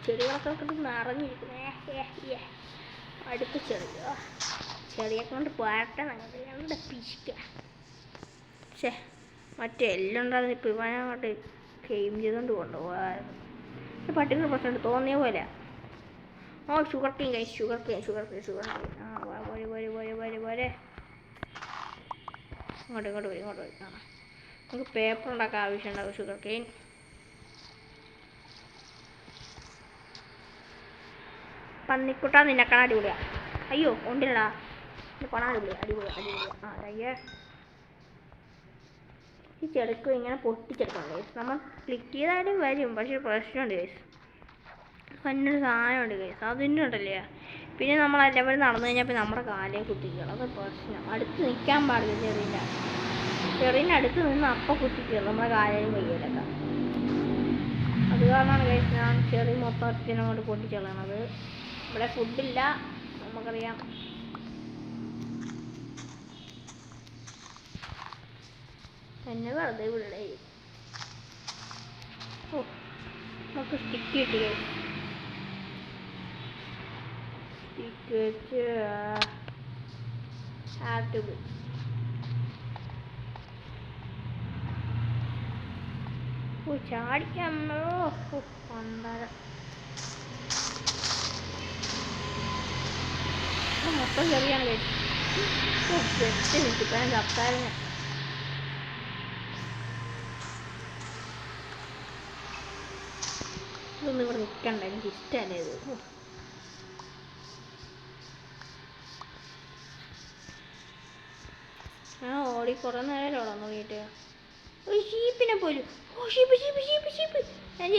ചെടികളൊക്കെ നിറഞ്ഞിരിക്കുന്നു. അടുത്ത ചെറിയൊക്കെ കൊണ്ട് പോരട്ടെ ഞങ്ങളുടെ പിശിക്ക. പക്ഷേ മറ്റേ എല്ലാം ഉണ്ടായിരുന്നു. ഇപ്പം ഇവനങ്ങോട്ട് ഗെയിം ചെയ്തുകൊണ്ട് കൊണ്ടുപോകാമായിരുന്നു. പട്ടികൾ പ്രശ്നമുണ്ട് തോന്നിയ പോലെ. Oh sugar cane guys, sugar cane. ആ പോരെ ഇങ്ങോട്ട് വരും. ആ നമുക്ക് പേപ്പർ ഉണ്ടാക്കാൻ ആവശ്യമുണ്ടാകും. ഷുഗർ കെയിൻ പന്നിക്കുട്ട നിന്നക്കണ അടിപൊളിയാ. അയ്യോ ഉണ്ടില്ലടാ, പണ അടിപൊളിയാ. ആ അയ്യേ ഈ ചെടുക്കും ഇങ്ങനെ പൊട്ടിച്ചെടുക്കണം ഗൈസ്. നമ്മൾ ക്ലിക്ക് ചെയ്താലും വരും, പക്ഷേ പ്രശ്നമുണ്ട് ഗൈസ്. പന്നൊരു സാധനമുണ്ട് ഗൈസ്, അതിൻ്റെ ഉണ്ടല്ലേ. പിന്നെ നമ്മൾ എല്ലാവരും നടന്നു കഴിഞ്ഞാൽ പിന്നെ നമ്മുടെ കാലേ കുത്തിക്കണം. അത് പ്രശ്നം. അടുത്ത് നിൽക്കാൻ പാടില്ല. ചെറിയ അടുത്ത് നിന്ന് അപ്പം കുത്തിക്കണം നമ്മുടെ കാലേയും കയ്യിലൊക്കെ. അത് കാരണമാണ് ഗൈസ് ഞാൻ ചെറിയ മൊത്തത്തിനും കൊണ്ട് പൊട്ടിച്ചെളണത്. ഇവിടെ ഫുഡില്ല നമുക്കറിയാം. എന്നെ വെറുതെ വിടേ. ഓ നമുക്ക് സ്റ്റിക്ക് കിട്ടി. സ്റ്റിക്ക് വെച്ച് ആട്ടുപോയി. ഓ ചാടിക്കാമോ കൊണ്ടാര മൊത്തം ചെറിയാണ് വെച്ച് കിട്ടിക്കാൻ ചത്തായിരുന്നു. ഇതൊന്നും ഇവിടെ നിൽക്കണ്ട, എനിക്ക് ഇഷ്ടമല്ലേ ഇത്. ഞാൻ ഓടി കുറേ നേരം ഓടാൻ തുടങ്ങിയിട്ട് ഒരു ഷീപ്പിനെ പോലും. ഓ ഷീപ്പ് ഞാൻ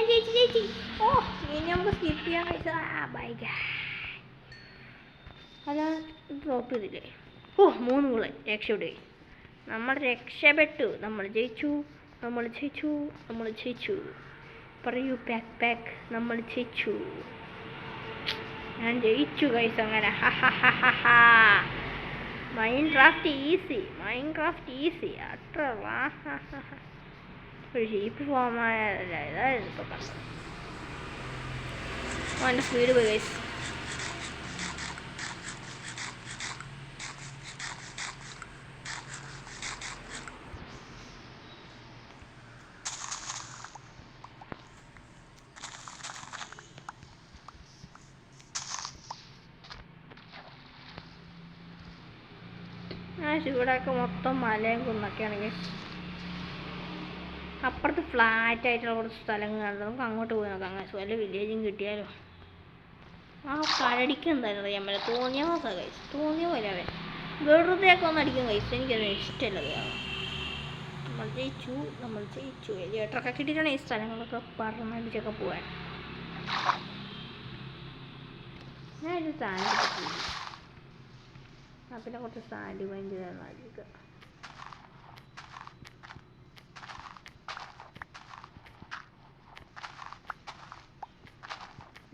ചേച്ചി. ഓ ഇനി നമുക്ക് സ്കിപ്പ് ചെയ്യാൻ കഴിച്ചാ ബൈ. അതാ ഡ്രോപ്പ് ചെയ്തില്ലേ? ഓ 3 ഗോള് രക്ഷപ്പെടുകയും നമ്മൾ രക്ഷപ്പെട്ടു. നമ്മൾ ജയിച്ചു. പറയൂ പാക്ക് നമ്മൾ ജയിച്ചു. ഞാൻ ജയിച്ചു ഗൈസ്. അങ്ങനെ മൈൻക്രാഫ്റ്റ് ഈസി അത്ര ഒരു ഷീപ്പ് ഫോമായ ഇതായിരുന്നു ഇപ്പോൾ കണ്ടത്. എൻ്റെ സ്പീഡ് പോയി ഗൈസ്. ഇവിടെയൊക്കെ മൊത്തം മലയും കുന്നൊക്കെയാണ് ഗൈസ്. അപ്പുറത്ത് ഫ്ലാറ്റ് ആയിട്ടുള്ള കുറച്ച് സ്ഥലങ്ങളുണ്ട്, നമുക്ക് അങ്ങോട്ട് പോയി നോക്കാം. അങ്ങനെ വല്ല വില്ലേജും കിട്ടിയാലോ. ആ കരടിക്ക് എന്തായാലും അറിയാൻ പറ്റില്ല, തോന്നിയ മാസമാണ് കഴിച്ചു, തോന്നിയ പോലെ അവൻ വെറുതെയൊക്കെ ഒന്ന് അടിക്കും കഴിച്ചു. എനിക്കത് ഇഷ്ടമല്ല. നമ്മൾ ജയിച്ചു എലിയേറ്ററൊക്കെ കിട്ടിയിട്ടാണ് ഈ സ്ഥലങ്ങളൊക്കെ പറഞ്ഞടിച്ചൊക്കെ പോവാൻ. ഞാനൊരു സാൻഡ് പറ്റി, പിന്നെ കുറച്ച് സാൻഡ് പഞ്ച് തന്നായിരിക്കും.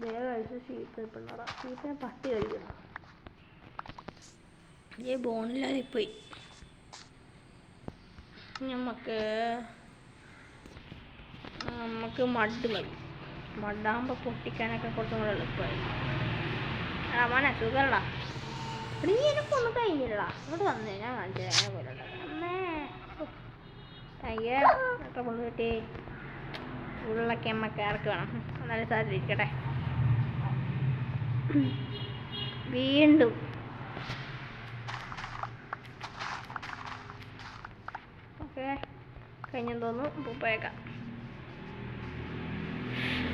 വേറെ കഴിച്ച് ഷീപ്പ് ഇപ്പണ്ടാ, ഷീപ്പിനെ പട്ടി കഴിക്കണം. ഈ ബോണില്ലാതെ പോയി. നമുക്ക് മഡ് മതി. മഡാകുമ്പോൾ പൊട്ടിക്കാനൊക്കെ കുറച്ചും കൂടെ എളുപ്പമായി. മോനെ സുഖമല്ല, നീ എനിക്കൊന്നും കഴിഞ്ഞില്ല. ഇങ്ങോട്ട് വന്നേ, ഞാൻ കാണിച്ചു തരാം പോലെ അമ്മേ. അയ്യേ എത്ര കൊണ്ട് കിട്ടി. ഉള്ളൊക്കെ അമ്മക്ക് ഇറക്കി വേണം. നല്ല സാധ്യത ഇരിക്കട്ടെ. വീണ്ടും ഓക്കെ കഴിഞ്ഞെന്ന് തോന്നുന്നു. പോയേക്കാം.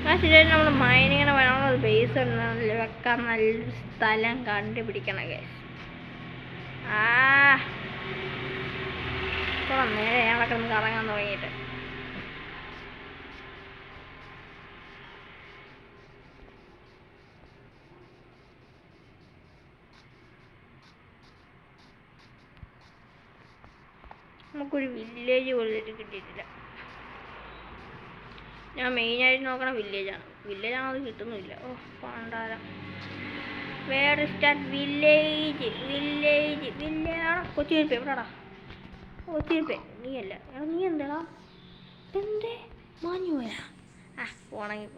ആ ശരിയായിട്ട് നമ്മൾ മൈനിങ്ങനെ വരാനുള്ള ബേസ് വെക്കാൻ നല്ലൊരു സ്ഥലം കണ്ടുപിടിക്കണം. ഇപ്പോൾ നേരെ ഞങ്ങളൊക്കെ ഒന്ന് കറങ്ങാൻ തുടങ്ങിയിട്ട്. നമുക്കൊരു വില്ലേജ് പോലും കിട്ടിയിട്ടില്ല. ഞാൻ മെയിനായിട്ട് നോക്കണ വില്ലേജാണോ അത് കിട്ടുന്നില്ല. ഓ പണ്ടാരം. വേറെ സ്റ്റാർട്ട് വില്ലേജ് ആണോ? കൊച്ചിരിപ്പ എവിടാടാ? കൊച്ചിരിപ്പേ നീയല്ല. എടാ നീ എന്താടാ? എന്തേ മാഞ്ഞു പോയാ? പോണെങ്കിൽ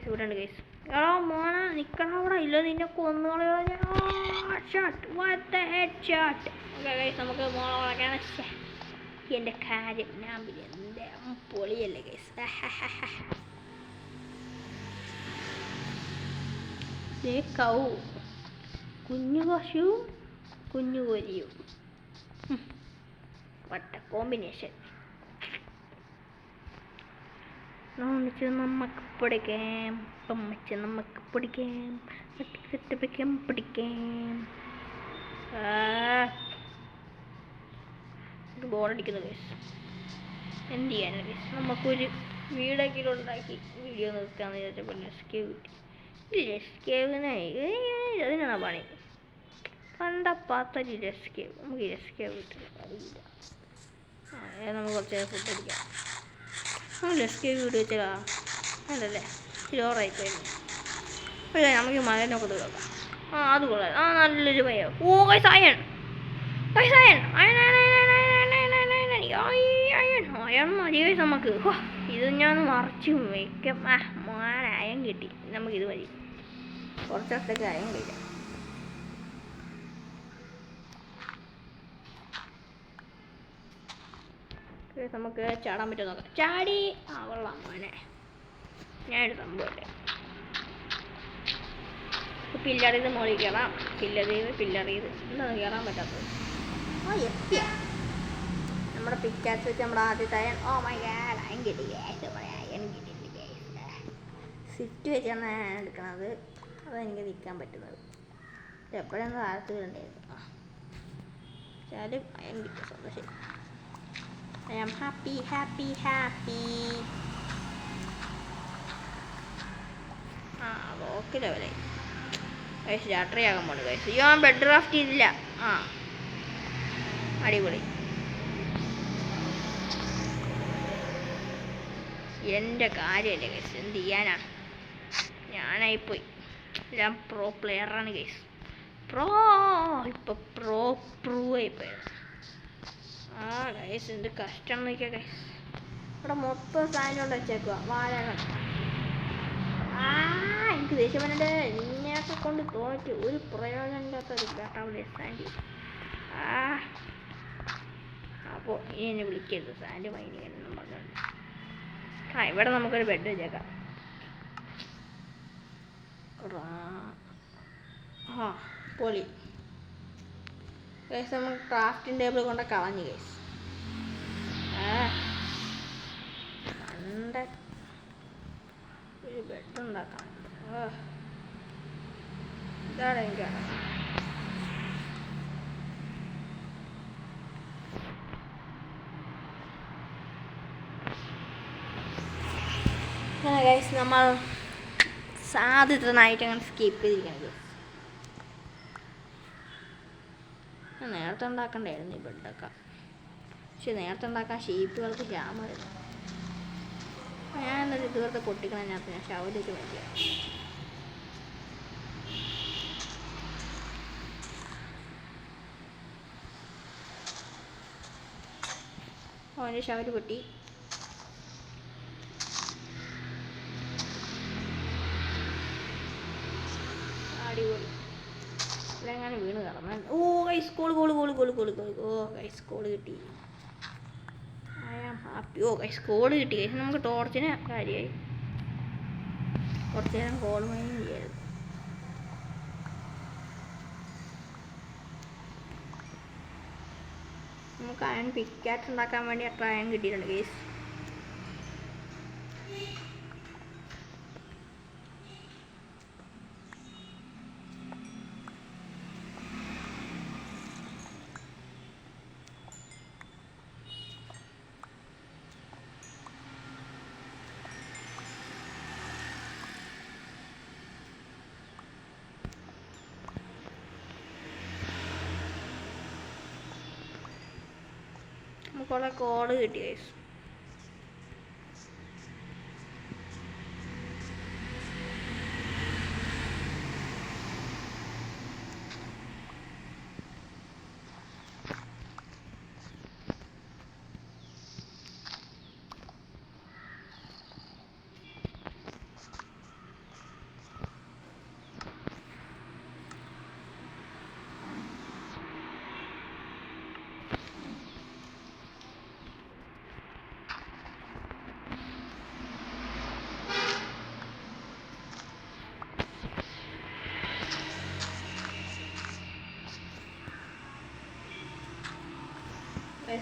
ഇവിടെ ഉണ്ട് കേസ്. എടാ മോന നിക്കണ അവിടെ ഇല്ല, നിന്നെ കൊന്നുകളയാ. നമുക്ക് മോളെ വളയ്ക്കാൻ എൻ്റെ കാര്യം ഞാൻ എന്താ പൊളിയല്ലേ കേസ്. കൗ കുഞ്ഞു പശുവും കുഞ്ഞു കോരിയും, വട്ട കോമ്പിനേഷൻ. നമുക്ക് പിടിക്കാം, നമുക്ക് പിടിക്കാം. ബോറടിക്കുന്നു കേസ്. എന്ത് ചെയ്യാനാണ് കേസ്. നമുക്കൊരു വീടെങ്കിലും ഉണ്ടാക്കി വീഡിയോ നിർത്താന്ന് വിചാരിച്ചപ്പോൾ ലെസ്കേവ് കിട്ടി. അതിനാണ് പണി. കണ്ട പാത്തൊരു ലെസ്കേവ്. നമുക്ക് ലെസ്കേവ് കിട്ടില്ല, അറിയില്ല. നമുക്ക് കുറച്ച് നേരം ഫുഡ് അടിക്കാം. ലെസ്കേവ് വീഡിയോ വെച്ചാ അതല്ലേ ചോറായിപ്പോയിരുന്നു. നമുക്ക് മകനൊക്കെ തീർക്കാം. അത് കൊള്ളാം. നല്ലൊരു പയ്യ. ഓ അയൺ മതി നമുക്ക്. ഇത് ഞാൻ മറിച്ച് വയ്ക്കാം. അയൺ കിട്ടി. നമുക്കിത് മതി. കുറച്ച് ദിവസത്തേക്ക് അയൺ കിട്ടില്ല. നമുക്ക് ചാടാൻ പറ്റുമോ നോക്കാം. ചാടി കൊള്ളാം മോനെ. ഞാനൊരു സംഭവമല്ലേ. പില്ലറിയത് മോളിൽ കയറാം. പില്ലറിയത് എന്താണ് കയറാൻ പറ്റാത്തത്? എത്തിയ നമ്മുടെ പിക്കാസ് വെച്ച് നമ്മുടെ ആദ്യത്തെ iron. Oh my god iron കിട്ടി ഗ്യാസ്. അയൺ കിട്ടിയിട്ടുണ്ട് ഗ്യാസ്. സ്വിഫ്റ്റ് വെച്ചാണ് ഞാൻ എടുക്കണത്. അതെനിക്ക് നിൽക്കാൻ പറ്റുന്നത്. എപ്പോഴൊന്നും താഴത്ത് വീണ്ടായിരുന്നു. അയൺ കിട്ടിയ സന്തോഷം. I am happy. ഓക്കെ ലെവലായി കഴിച്ച്. രാത്രിയാകാൻ പോണു കഴിച്ച്. ഞാൻ ബെഡ് ക്രാഫ്റ്റ് ചെയ്തില്ല. അടിപൊളി. എൻ്റെ കാര്യമല്ലേ കേസ്, എന്ത് ചെയ്യാനാണ്. ഞാനായിപ്പോയി. ഞാൻ പ്രോ പ്ലെയറാണ് കേസ്. പ്രോ ആയിപ്പോയത്. ഗൈസ് എന്ത് കഷ്ടം നോക്കിയാൽ ഗൈസ്. ഇവിടെ മൊത്തം സാധനം വെച്ചേക്കുക. വാഴകൾ. എനിക്ക് ദേഷ്യം വന്നിട്ട് നിന്നെയൊക്കെ കൊണ്ട് തോറ്റ് ഒരു പ്രയോജനമില്ലാത്തൊരു കേട്ടാവിടെ സാൻഡി. അപ്പോൾ ഇനി എന്നെ വിളിക്കരുത് സാൻഡ് മൈനിങ്ങെന്നും പറഞ്ഞുകൊണ്ട്. ഇവിടെ നമുക്കൊരു ബെഡ് വെച്ചേക്കാം. പൊളി ഗൈസ്. നമുക്ക് ക്രാഫ്റ്റിംഗ് ടേബിൾ കൊണ്ട് കളഞ്ഞു ഗൈസ്. ഒരു ബെഡ് ഉണ്ടാക്കണം. ഇതാണ് എനിക്കാണ്. ഗൈസ് നമ്മൾ സാധ്യതനായിട്ട് അങ്ങനെ സ്കിപ്പ് ചെയ്തിരിക്കുന്നത്. നേരത്തെ ഉണ്ടാക്കണ്ടായിരുന്നു ഈ ബെഡൊക്കെ. പക്ഷെ നേരത്തെ ഉണ്ടാക്കാൻ ഷീപ്പുകൾക്ക് ക്ഷാമമായിരുന്നു. ഞാനെന്താ ഇതുവരെ പൊട്ടിക്കണതിനകത്ത് ഞാൻ ഷവലേക്ക് വേണ്ടിയ അവൻ്റെ ഷവല് പൊട്ടി. അടിപൊളി. ഇവിടെ എങ്ങനെ വീണ് കിടന്നു. Oh guys coal. Oh guys coal കിട്ടി. I am happy. Oh guys coal കിട്ടി. ഗൈസ് നമുക്ക് ടോർച്ചിന് കാര്യമായി. കുറച്ച് നേരം കോൾ മൈനിങ് ചെയ്യായിരുന്നു. നമുക്ക് അയൺ പിക്കാറ്റ് ഉണ്ടാക്കാൻ വേണ്ടി അത്ര അയൺ കിട്ടിയിട്ടുണ്ട് ഗൈസ്. നമുക്കുള്ള കോഡ് കിട്ടി ഗൈസ്.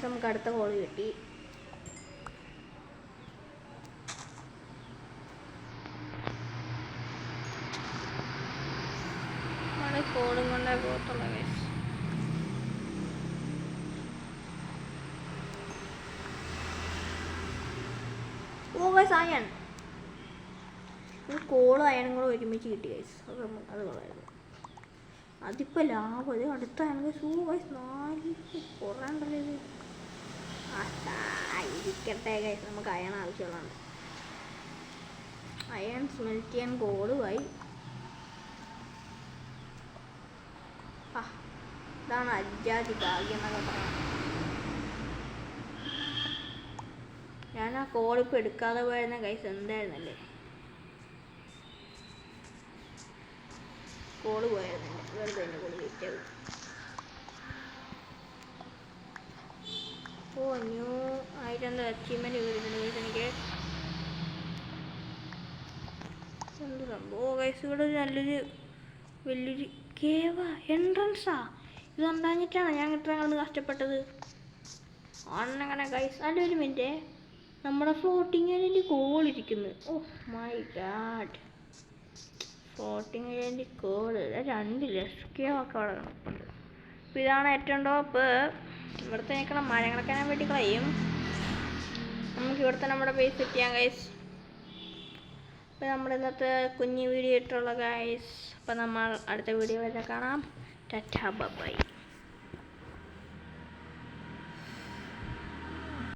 നമുക്ക് അടുത്ത കോള് കിട്ടി. കോളും കൊണ്ടേ പോകത്തുള്ള കേസ്. ഓ ഗൈസ് അയൺ. കോളും അയണും കൂടെ ഒരുമിച്ച് കിട്ടി ഗൈസ്. അത് കൊള്ളായിരുന്നു. അതിപ്പോൾ ലാഭം. അത് അടുത്ത അയൺ ഗൈസ്. ഓ ഗൈസ് 4 കുറേ ഉണ്ടല്ലോ ഇത്. ഇരിക്കട്ടെ ഗൈസ്. നമുക്ക് അയൺ ആവശ്യമുള്ളതാണ്. അയൺ സ്മെൽറ്റ് ചെയ്യാൻ കോളുമായി. ഇതാണ് അജാതി ഭാഗ്യം എന്നൊക്കെ പറയാം. ഞാൻ ആ കോളിപ്പോൾ എടുക്കാതെ പോയിരുന്ന ഗൈസ് എന്തായിരുന്നല്ലേ. കോള് പോയായിരുന്നില്ല. വെറുതെ തന്നെ കോള് കിട്ടിയത്. ഓ ന്യൂ ആയിട്ടെന്താ അച്ചീവ്മെൻറ്റ് വരുന്നുണ്ട് ഗൈസ് എനിക്ക്. എന്ത് സംഭവം. ഓ ഗൈസ് ഇവിടെ നല്ലൊരു വലിയൊരു കേവാ എൻട്രൻസാ. ഇതുണ്ടാഞ്ഞിട്ടാണ് ഞാൻ ഇത്ര കണ്ട് കഷ്ടപ്പെട്ടത്. അങ്ങനെ ഗൈസ്. നല്ലൊരു മിനിറ്റ്. നമ്മുടെ ഫ്ലോട്ടിങ് ഐലൻഡിൽ കോളിരിക്കുന്നു. Oh my god. ഫ്ലോട്ടിങ് ഐലൻഡിൽ കോള് 2 ലക്ഷമൊക്കെ അവിടെ കിടപ്പുണ്ട്. അപ്പോൾ ഇതാണ് ഏറ്റവും ടോപ്പ്. ഇവിടുത്തെ നിൽക്കണം മരങ്ങളൊക്കെ ഞാൻ വേണ്ടി കളയും. നമുക്ക് ഇവിടുത്തെ നമ്മുടെ ബേസ് സെറ്റ് ചെയ്യാം ഗൈസ്. അപ്പോൾ നമ്മുടെ ഇന്നത്തെ കുഞ്ഞു വീഡിയോ ഇട്ടുള്ള ഗൈസ്. അപ്പോൾ നമ്മൾ അടുത്ത വീഡിയോ വരെ കാണാം. Tata bye.